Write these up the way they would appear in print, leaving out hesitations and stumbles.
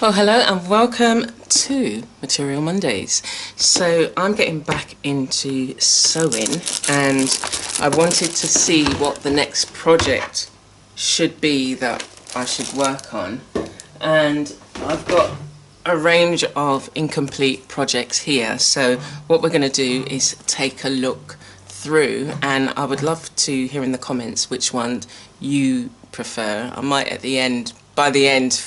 Oh, hello and welcome to Material Mondays. So I'm getting back into sewing and I wanted to see what the next project should be that I should work on. And I've got a range of incomplete projects here. So what we're going to do is take a look through, and I would love to hear in the comments which one you prefer. I might by the end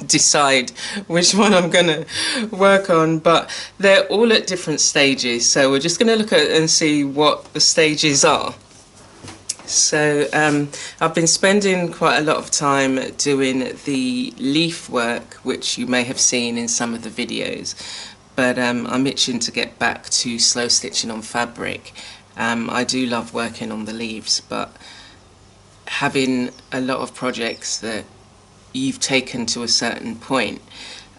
decide which one I'm gonna work on, but they're all at different stages, so we're just gonna look at and see what the stages are. So I've been spending quite a lot of time doing the leaf work, which you may have seen in some of the videos, but I'm itching to get back to slow stitching on fabric. I do love working on the leaves, but having a lot of projects that you've taken to a certain point,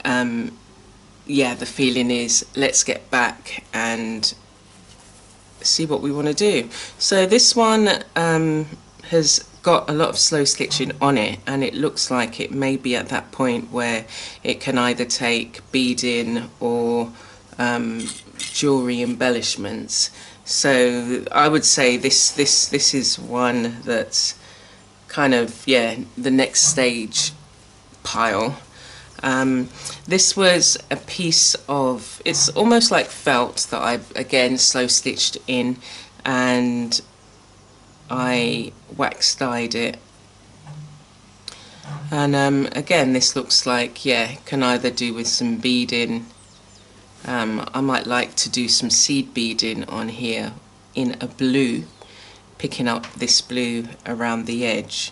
yeah, the feeling is let's get back and see what we want to do. So this one has got a lot of slow stitching on it, and it looks like it may be at that point where it can either take beading or jewelry embellishments. So I would say this is one that's kind of, yeah, the next stage pile. This was a piece of, it's almost like felt that I again slow stitched in, and I wax dyed it. And again, this looks like, yeah, can either do with some beading. I might like to do some seed beading on here in a blue, picking up this blue around the edge.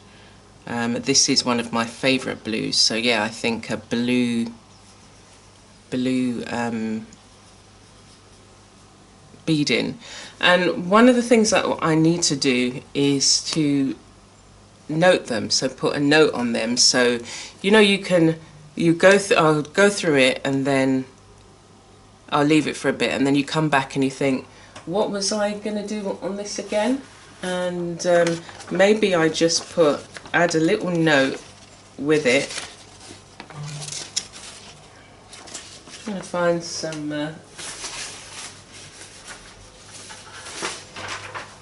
This is one of my favourite blues, so yeah, I think a blue beading. And one of the things that I need to do is to note them, so put a note on them, so you know I'll go through it and then I'll leave it for a bit, and then you come back and you think, what was I going to do on this again? And maybe I just add a little note with it. I'm going to find some,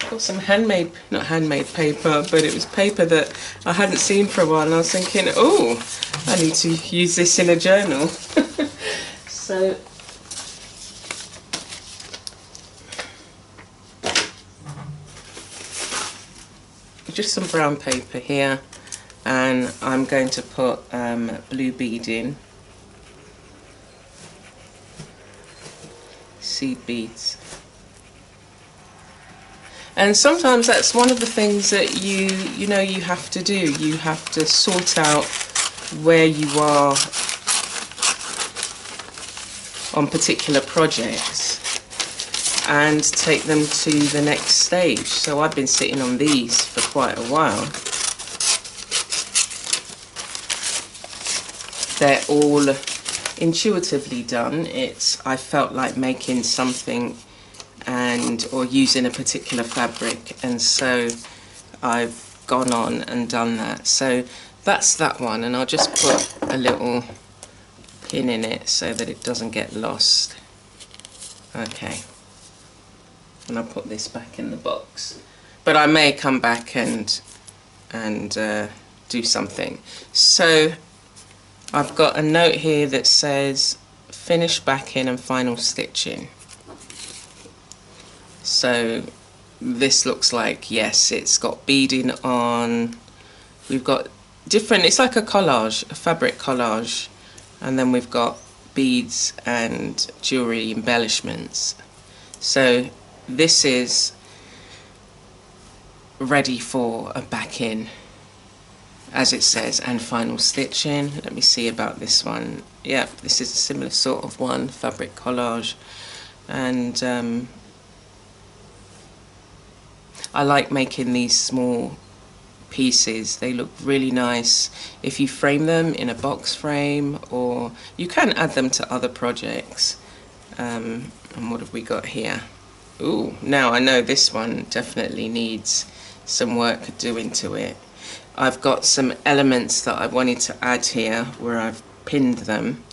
got some not handmade paper, but it was paper that I hadn't seen for a while, and I was thinking, oh, I need to use this in a journal. So just some brown paper here, and I'm going to put blue beading, seed beads. And sometimes that's one of the things that you know you have to do. You have to sort out where you are on particular projects and take them to the next stage. So I've been sitting on these for quite a while. They're all intuitively done. I felt like making something or using a particular fabric, and so I've gone on and done that. So that's that one, and I'll just put a little pin in it so that it doesn't get lost. Okay. And I'll put this back in the box, but I may come back and do something. So I've got a note here that says finish backing and final stitching. So this looks like, yes, it's got beading on. We've got different, it's like a collage, a fabric collage, and then we've got beads and jewelry embellishments. So this is ready for a back-in, as it says, and final stitching. Let me see about this one. Yeah, this is a similar sort of one, fabric collage. And I like making these small pieces. They look really nice if you frame them in a box frame, or you can add them to other projects. And what have we got here? Ooh, now I know this one definitely needs some work doing to it. I've got some elements that I wanted to add here where I've pinned them.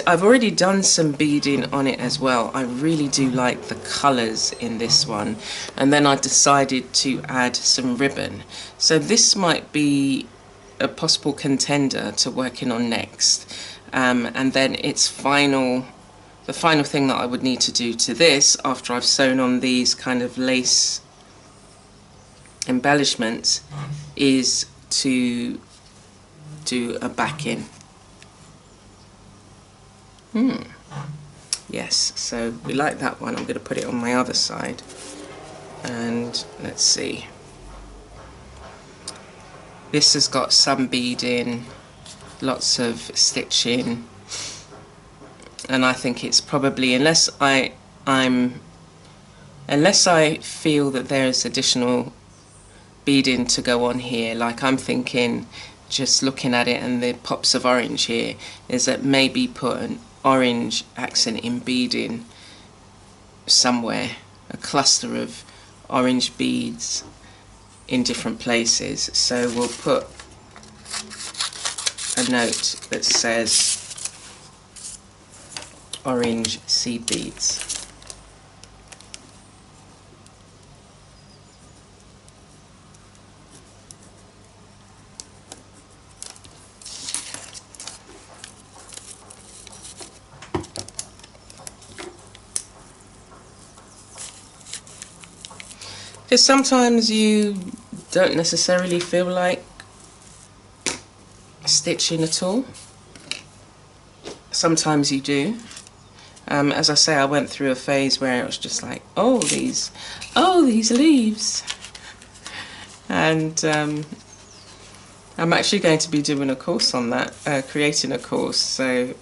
I've already done some beading on it as well. I really do like the colours in this one, and then I decided to add some ribbon. So this might be a possible contender to working on next. And then the final thing that I would need to do to this, after I've sewn on these kind of lace embellishments, is to do a backing. Yes, so we like that one. I'm going to put it on my other side, and let's see. This has got some beading, lots of stitching, and I think it's probably, unless I feel that there's additional beading to go on here, like I'm thinking, just looking at it and the pops of orange here, is that maybe put an orange accent in beading somewhere, a cluster of orange beads in different places. So we'll put a note that says orange seed beads. Because sometimes you don't necessarily feel like stitching at all. Sometimes you do. As I say, I went through a phase where it was just like, oh these leaves. And I'm actually going to be doing a course on that, creating a course, so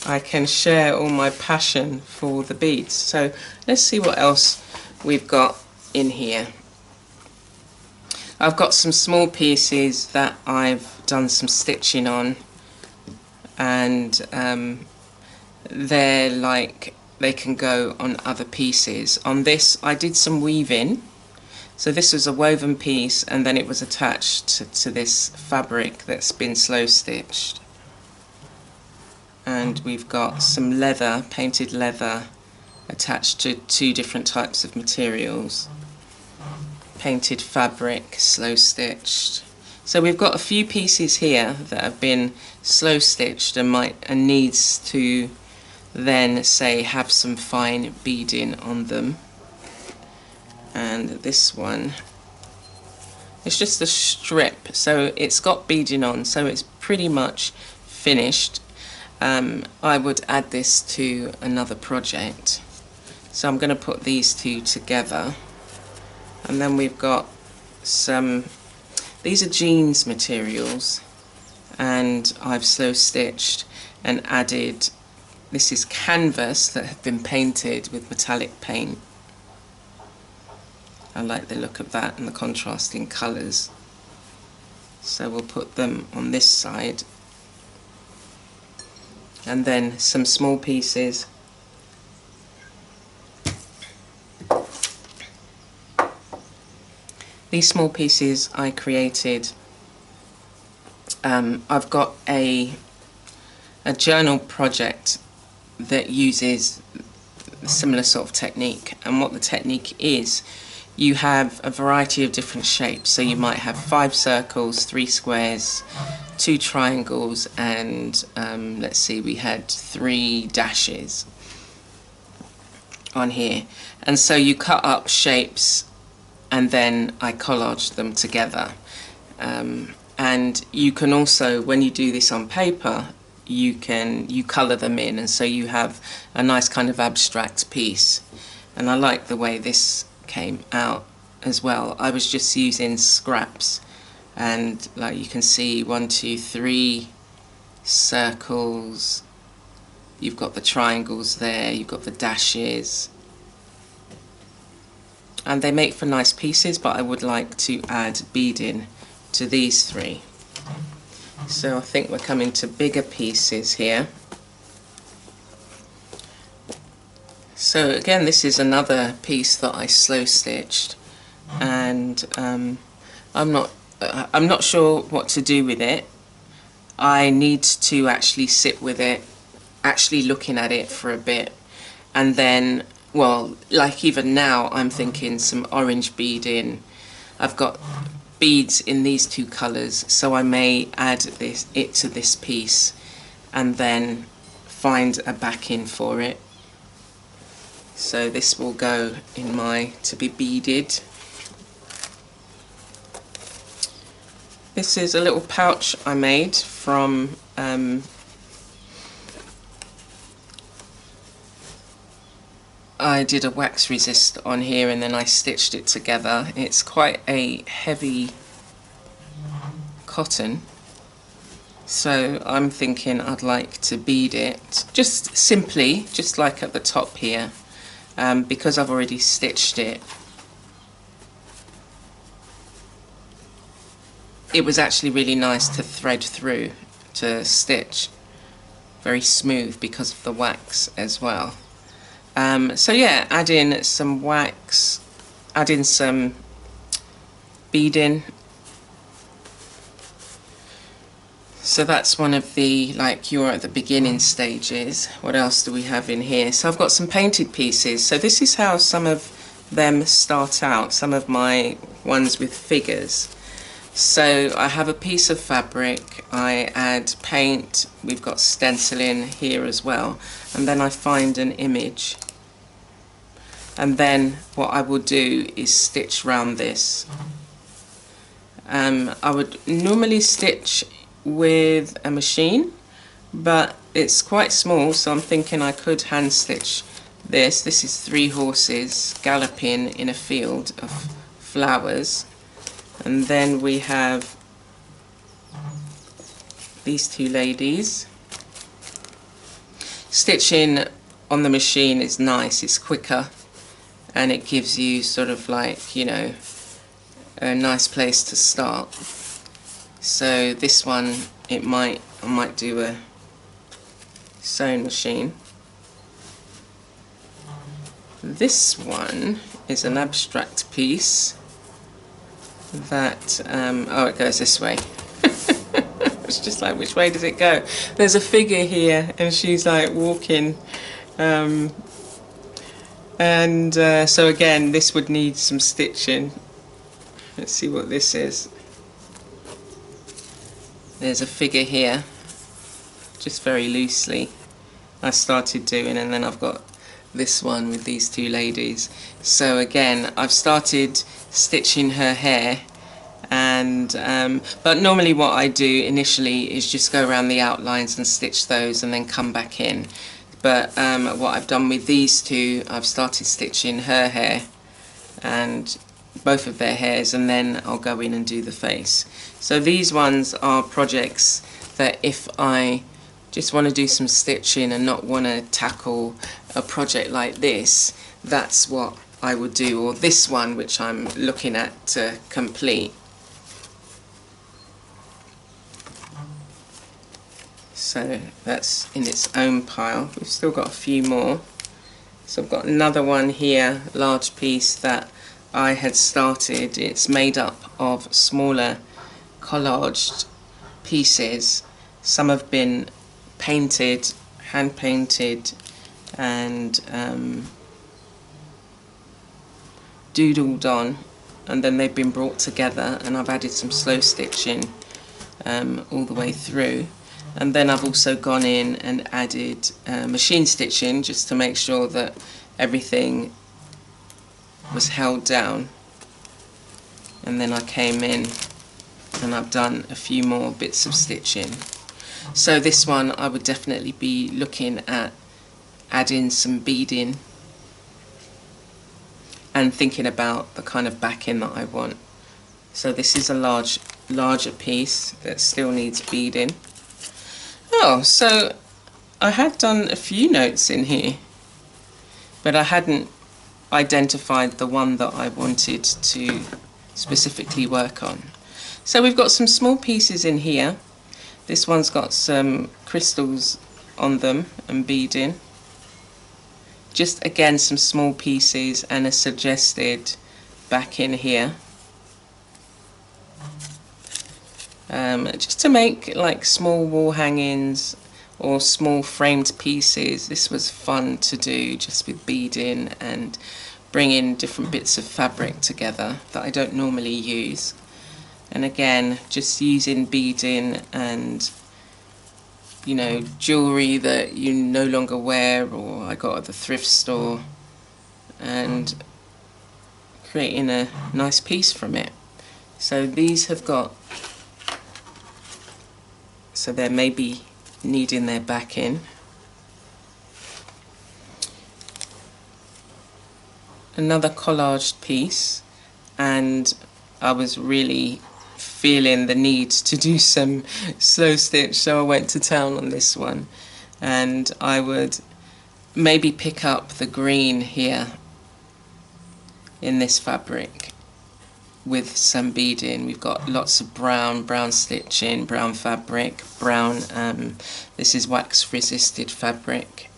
I can share all my passion for the beads. So let's see what else we've got in here. I've got some small pieces that I've done some stitching on, and they're like, they can go on other pieces. On this I did some weaving, so this was a woven piece and then it was attached to this fabric that's been slow stitched, and we've got some leather, painted leather, attached to two different types of materials. Painted fabric, slow stitched. So we've got a few pieces here that have been slow stitched and needs to then say have some fine beading on them. And this one, it's just a strip, so it's got beading on, so it's pretty much finished. I would add this to another project, so I'm going to put these two together. And then we've got some, these are jeans materials, and I've slow stitched and added, this is canvas that have been painted with metallic paint. I like the look of that and the contrasting colours, so we'll put them on this side. And then some small pieces these small pieces I created. I've got a journal project that uses a similar sort of technique, and what the technique is, you have a variety of different shapes. So you might have 5 circles, 3 squares, 2 triangles, and let's see, we had 3 dashes on here. And so you cut up shapes and then I collaged them together. And you can also, when you do this on paper, you colour them in, and so you have a nice kind of abstract piece. And I like the way this came out as well. I was just using scraps, and like you can see, 1, 2, 3 circles, you've got the triangles there, you've got the dashes, and they make for nice pieces, but I would like to add beading to these 3. So I think we're coming to bigger pieces here. So again, this is another piece that I slow stitched, and I'm not sure what to do with it. I need to actually sit with it, actually looking at it for a bit, and then, well, like even now I'm thinking some orange beading. I've got beads in these two colours, so I may add it to this piece and then find a backing for it. So this will go in to be beaded. This is a little pouch I made from I did a wax resist on here and then I stitched it together. It's quite a heavy cotton, so I'm thinking I'd like to bead it just simply, just like at the top here, because I've already stitched it. It was actually really nice to thread through to stitch, very smooth because of the wax as well. So yeah, add in some wax, add in some beading. So that's one of the, like, you're at the beginning stages. What else do we have in here? So I've got some painted pieces. So this is how some of them start out, some of my ones with figures. So I have a piece of fabric, I add paint, we've got stenciling here as well, and then I find an image. And then what I will do is stitch round this. I would normally stitch with a machine, but it's quite small, so I'm thinking I could hand stitch this. This is 3 horses galloping in a field of flowers. And then we have these 2 ladies. Stitching on the machine is nice, it's quicker, and it gives you sort of like, you know, a nice place to start. So this one, I might do a sewing machine. This one is an abstract piece that, oh, it goes this way. It's just like, which way does it go? There's a figure here and she's like walking, so again this would need some stitching. Let's see what this is. There's a figure here, just very loosely I started doing, and then I've got this one with these 2 ladies. So again, I've started stitching her hair, and but normally what I do initially is just go around the outlines and stitch those and then come back in. But what I've done with these 2, I've started stitching her hair and both of their hairs, and then I'll go in and do the face. So these ones are projects that if I just want to do some stitching and not want to tackle a project like this, that's what I would do, or this one which I'm looking at to complete. So that's in its own pile. We've still got a few more. So I've got another one here, large piece that I had started. It's made up of smaller collaged pieces. Some have been painted, hand painted, and doodled on, and then they've been brought together, and I've added some slow stitching all the way through. And then I've also gone in and added machine stitching just to make sure that everything was held down. And then I came in and I've done a few more bits of stitching. So this one I would definitely be looking at adding some beading and thinking about the kind of backing that I want. So this is a larger piece that still needs beading. Oh, so I had done a few notes in here, but I hadn't identified the one that I wanted to specifically work on. So we've got some small pieces in here. This one's got some crystals on them and beading. Just again some small pieces and a suggested back in here. just to make like small wall hangings or small framed pieces. This was fun to do, just with beading and bringing different bits of fabric together that I don't normally use. And again, just using beading and, you know, jewellery that you no longer wear or I got at the thrift store, and creating a nice piece from it. So these have got, so they're maybe needing their backing. Another collaged piece, and I was really feeling the need to do some slow stitch, so I went to town on this one. And I would maybe pick up the green here in this fabric with some beading. We've got lots of brown stitching, brown fabric, brown, this is wax resisted fabric,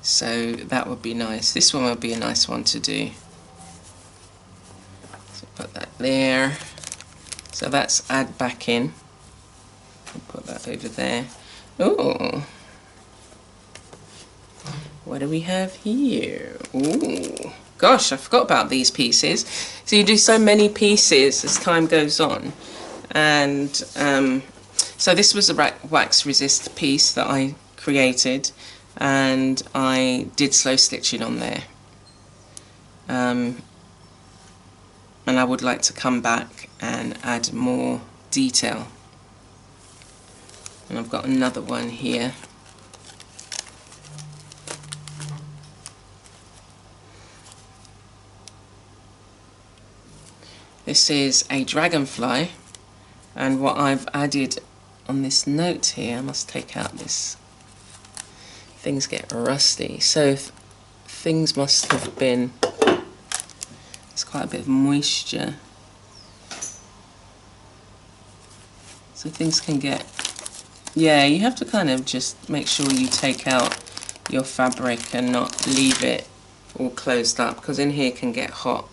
so that would be nice. This one would be a nice one to do. So put that there. So that's add back in. I'll put that over there. Oh, what do we have here? Ooh, gosh, I forgot about these pieces. So you do so many pieces as time goes on. And so this was a wax resist piece that I created, and I did slow stitching on there. And I would like to come back and add more detail. And I've got another one here. This is a dragonfly, and what I've added on this note here, I must take out this, things get rusty, so things must have been, there's quite a bit of moisture, so things can get, yeah, you have to kind of just make sure you take out your fabric and not leave it all closed up, because in here can get hot.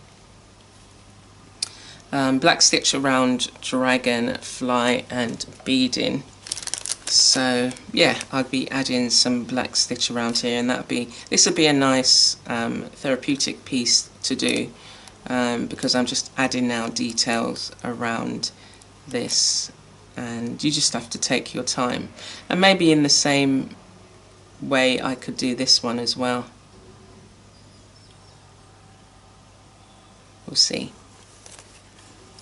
Black stitch around dragonfly and beading. So yeah, I'd be adding some black stitch around here, and this would be a nice therapeutic piece to do, because I'm just adding now details around this, and you just have to take your time. And maybe in the same way I could do this one as well. We'll see.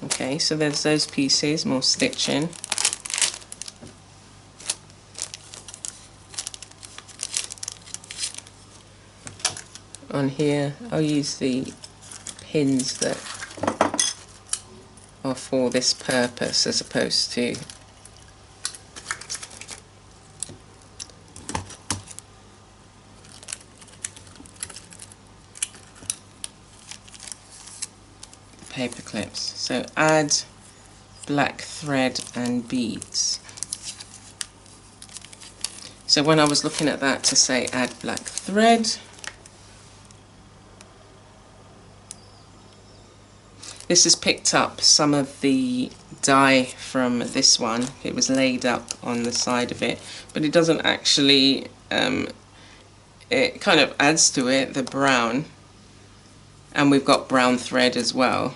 Okay, so there's those pieces, more stitching. On here, I'll use the pins that are for this purpose as opposed to paper clips. So add black thread and beads. So when I was looking at that to say add black thread, this has picked up some of the dye from this one. It was laid up on the side of it, but it doesn't actually, it kind of adds to it, the brown, and we've got brown thread as well.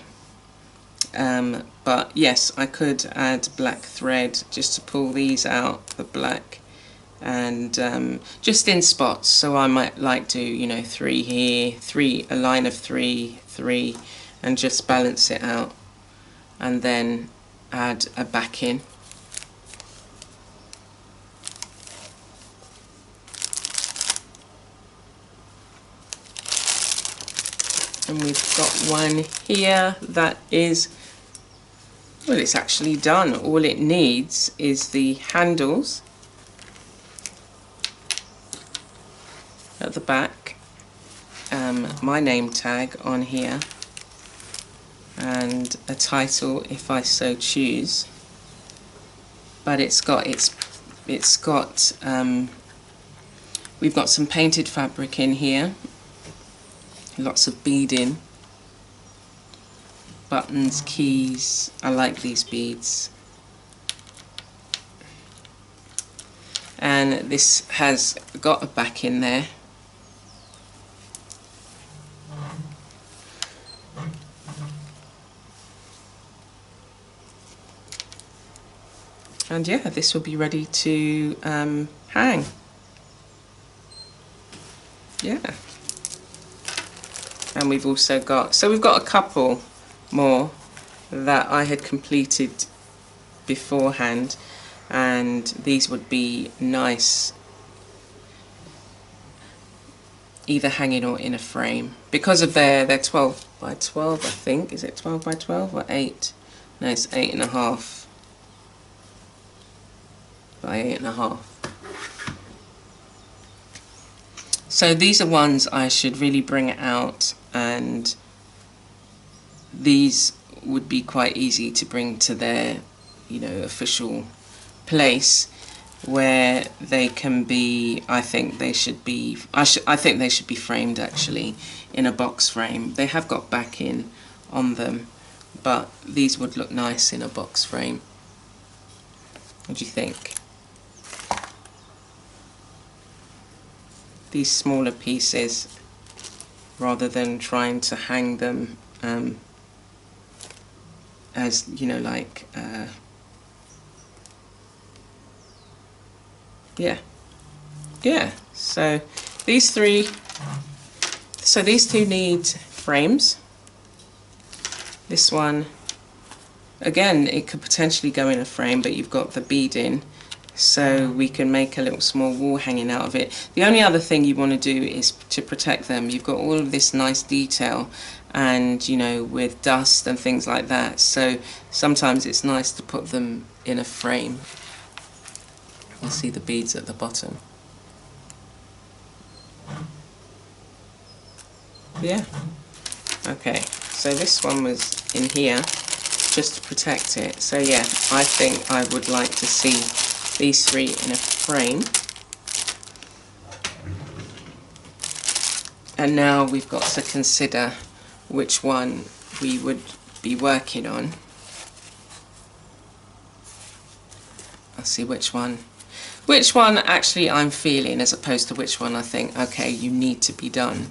But yes, I could add black thread just to pull these out, the black, and just in spots. So I might like to, you know, 3 here, 3, a line of 3, 3, and just balance it out, and then add a backing. And we've got one here that is, well, it's actually done. All it needs is the handles at the back, my name tag on here, and a title if I so choose. But we've got some painted fabric in here, lots of beading, buttons, keys. I like these beads. and this has got a back in there. And yeah, this will be ready to hang. Yeah. And we've also got, so we've got a couple more that I had completed beforehand, and these would be nice either hanging or in a frame because of they're 12 by 12, I think. Is it 12 by 12 or 8? No, it's 8.5 by 8.5. So these are ones I should really bring out, and these would be quite easy to bring to their, you know, official place where they can be. I think they should be. I think they should be framed actually in a box frame. They have got backing on them, but these would look nice in a box frame. What do you think? These smaller pieces, rather than trying to hang them as, you know, like yeah, so these two need frames. This one, again, it could potentially go in a frame, but you've got the beading, so we can make a little small wall hanging out of it. The only other thing you want to do is to protect them. You've got all of this nice detail, and you know, with dust and things like that, so sometimes it's nice to put them in a frame. You see the beads at the bottom. Yeah. Okay, so this one was in here just to protect it. So yeah, I think I would like to see these three in a frame. And now we've got to consider which one we would be working on. I'll see which one actually I'm feeling, as opposed to which one I think, okay, you need to be done.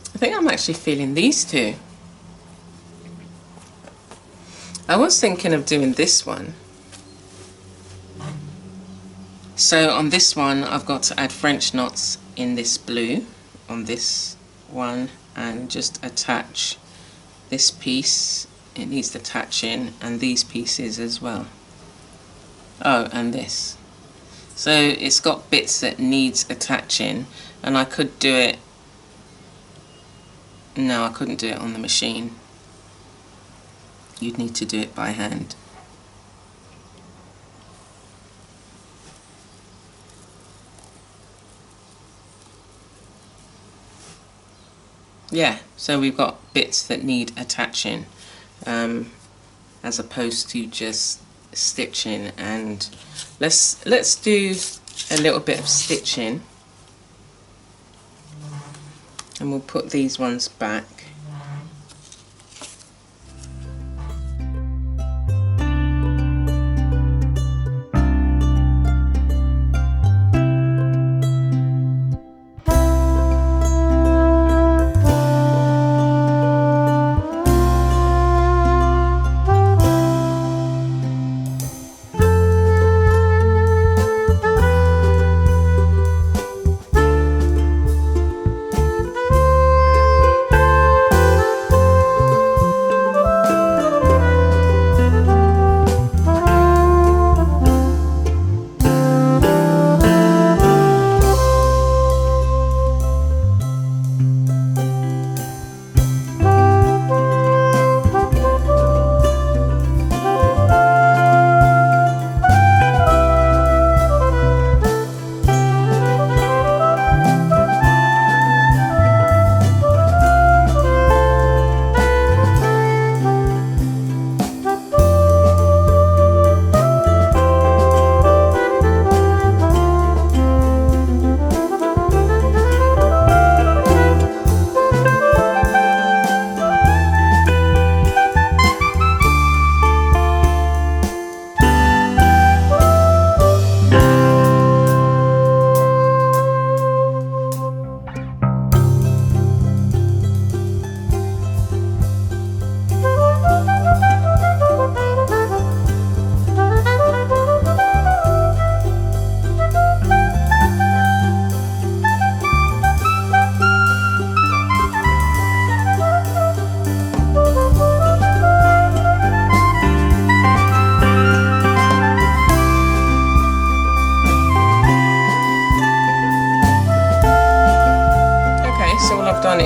I think I'm actually feeling these two. I was thinking of doing this one. So on this one I've got to add French knots in this blue on this one, and just attach this piece. It needs attaching, and these pieces as well. Oh, and this. So it's got bits that needs attaching, and I could do it. No, I couldn't do it on the machine. You'd need to do it by hand. Yeah, so we've got bits that need attaching, as opposed to just stitching. And let's do a little bit of stitching. And we'll put these ones back.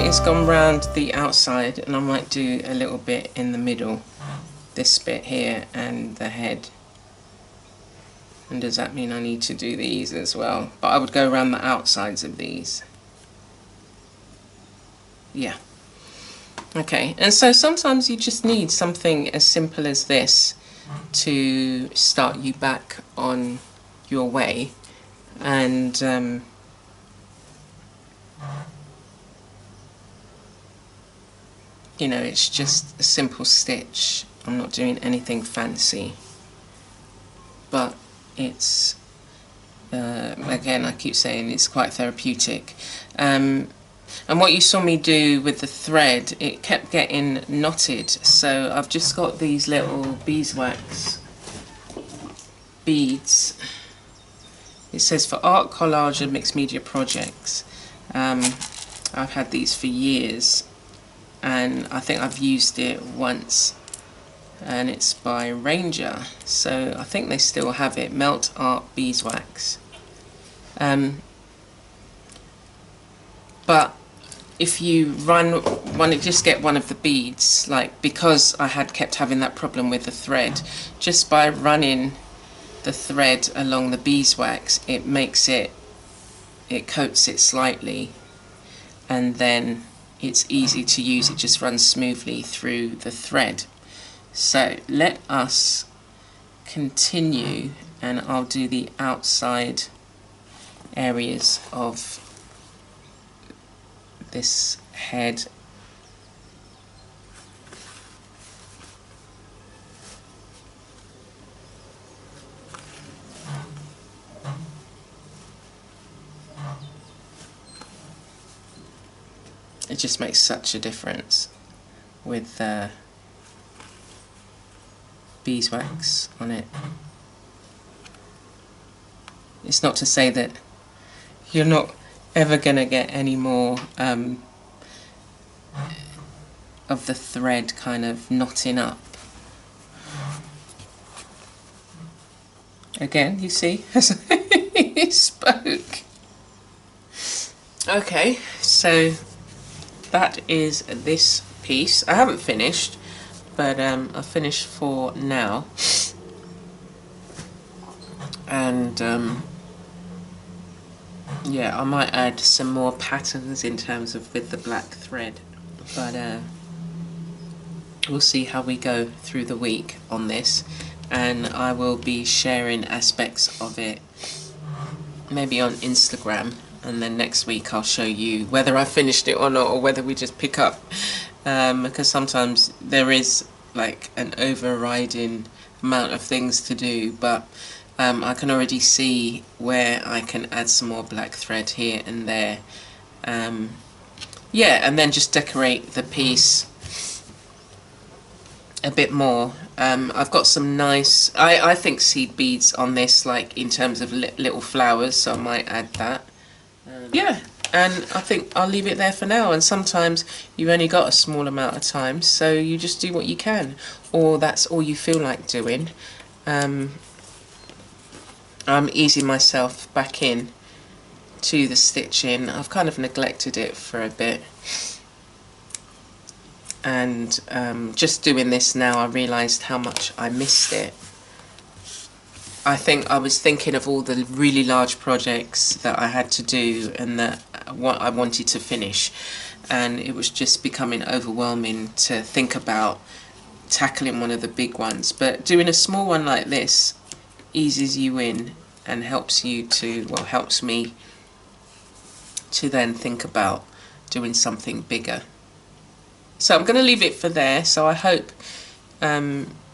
it's gone round the outside, and I might do a little bit in the middle, this bit here and the head. And does that mean I need to do these as well? But I would go around the outsides of these. Yeah. Okay, and so sometimes you just need something as simple as this to start you back on your way. And you know, it's just a simple stitch. I'm not doing anything fancy, but it's again, I keep saying it's quite therapeutic. And what you saw me do with the thread, it kept getting knotted, so I've just got these little beeswax beads. It says for art, collage and mixed media projects. I've had these for years, and I think I've used it once, and it's by Ranger, so I think they still have it. Melt Art Beeswax. But if you want to just get one of the beads, like, because I had kept having that problem with the thread, just by running the thread along the beeswax, it coats it slightly, and then it's easy to use. It just runs smoothly through the thread. So let us continue, and I'll do the outside areas of this head. It just makes such a difference with beeswax on it. It's not to say that you're not ever gonna get any more of the thread kind of knotting up. Again, you see, he spoke. Okay, so that is this piece. I haven't finished, but I've finished for now. And yeah, I might add some more patterns in terms of with the black thread, but we'll see how we go through the week on this, and I will be sharing aspects of it maybe on Instagram, and then next week I'll show you whether I finished it or not, or whether we just pick up, because sometimes there is like an overriding amount of things to do, but I can already see where I can add some more black thread here and there. Yeah, and then just decorate the piece a bit more. I've got some nice, I think seed beads on this, like in terms of little flowers, so I might add that. Yeah, and I think I'll leave it there for now. And sometimes you've only got a small amount of time, so you just do what you can, or that's all you feel like doing. I'm easing myself back in to the stitching. I've kind of neglected it for a bit, and just doing this now I realised how much I missed it. I think I was thinking of all the really large projects that I had to do and that what I wanted to finish, and it was just becoming overwhelming to think about tackling one of the big ones. But doing a small one like this eases you in and helps you to, well, helps me to then think about doing something bigger. So I'm going to leave it for there. So I hope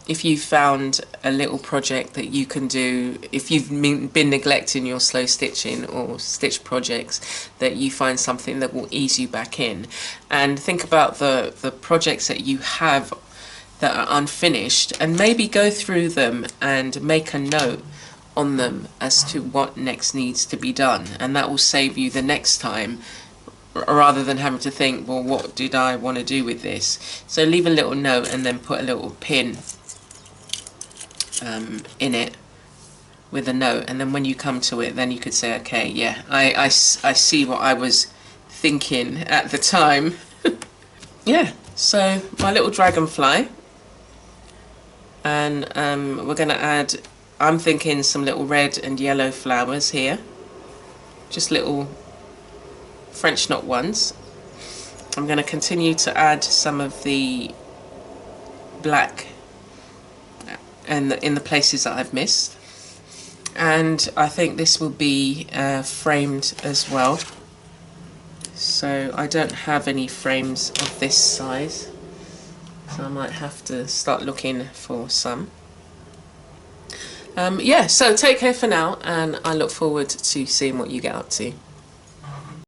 if you found a little project that you can do, if you've been neglecting your slow stitching or stitch projects, that you find something that will ease you back in. And think about the projects that you have that are unfinished, and maybe go through them and make a note on them as to what next needs to be done, and that will save you the next time, rather than having to think, well, what did I want to do with this? So leave a little note and then put a little pin in it with a note, and then when you come to it, then you could say, okay, yeah, I see what I was thinking at the time, yeah, so my little dragonfly, and we're going to add, I'm thinking some little red and yellow flowers here, just little French knot ones. I'm going to continue to add some of the black and in the places that I've missed, and I think this will be framed as well. So I don't have any frames of this size, so I might have to start looking for some. Yeah, so take care for now, and I look forward to seeing what you get up to.